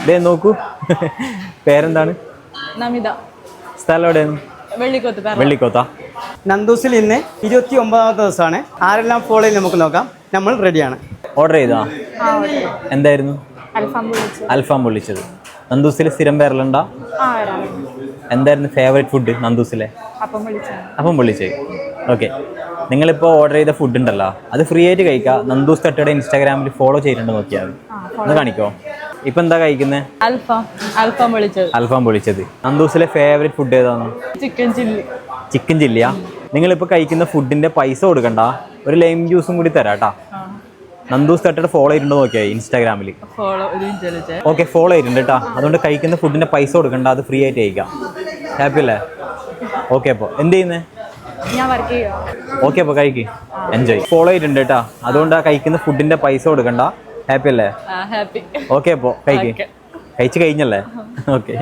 ഇതേ നോക്കൂ. പേരെന്താണ്? നമിത. സ്ഥലം എവിടെയാണ്? വെള്ളിക്കോത്താ. നന്ദൂസിൽ ഇന്ന് 29ാമത്തെ ദിവസമാണ്. ആരെല്ലാം ഫോളോ ചെയ്ത് നമുക്ക് നോക്കാം. നമ്മൾ റെഡിയാണ്. ഓർഡർ ചെയ്താ? എന്തായിരുന്നു? അൽഫാം പൊള്ളിച്ചത്. നന്ദൂസിൽ സ്ഥിരം വരലുണ്ടാ? എന്തായിരുന്നു ഫേവറേറ്റ് ഫുഡ് നന്ദൂസിലെ? അപ്പം പൊള്ളിച്ചത്. ഓക്കെ, നിങ്ങളിപ്പോൾ ഓർഡർ ചെയ്ത ഫുഡ് ഉണ്ടല്ലോ, അത് ഫ്രീ ആയിട്ട് കഴിക്കാം. നന്ദൂസ് തട്ടയുടെ ഇൻസ്റ്റാഗ്രാമിൽ ഫോളോ ചെയ്തിട്ടുണ്ട്, നോക്കിയാൽ ഒന്ന് കാണിക്കോ. ഇപ്പം എന്താ കഴിക്കുന്നത്? അൽഫാം പൊള്ളിച്ചത്. നന്ദൂസിലെ ഫേവറേറ്റ് ഫുഡ് ഏതാണ്? ചിക്കൻ ചില്ലിയാ? നിങ്ങളിപ്പോൾ കഴിക്കുന്ന ഫുഡിൻ്റെ പൈസ കൊടുക്കണ്ട, ഒരു ലൈം ജ്യൂസും കൂടി തരാം കേട്ടോ. നന്ദൂസ് തട്ടയുടെ ഫോളോ ചെയ്തിട്ടുണ്ടോ നോക്കിയാൽ ഇൻസ്റ്റാഗ്രാമിൽ. ഓക്കെ, ഫോളോ ചെയ്തിട്ടുണ്ട് കേട്ടോ. അതുകൊണ്ട് കഴിക്കുന്ന ഫുഡിൻ്റെ പൈസ കൊടുക്കണ്ട, അത് ഫ്രീ ആയിട്ട് കഴിക്കാം. ഹാപ്പി അല്ലേ? ഓക്കെ, അപ്പോൾ എന്ത് ചെയ്യുന്നത്? ഓക്കെ, അപ്പോൾ കഴിക്ക്, എൻജോയ്. ഫോളോ ചെയ്തിട്ടുണ്ട് കേട്ടോ. അതുകൊണ്ട് ആ കഴിക്കുന്ന ഫുഡിൻ്റെ പൈസ കൊടുക്കണ്ട. ഹാപ്പി അല്ലേ? ഓക്കെ, അപ്പോൾ കഴിച്ച് കഴിഞ്ഞല്ലേ? ഓക്കെ.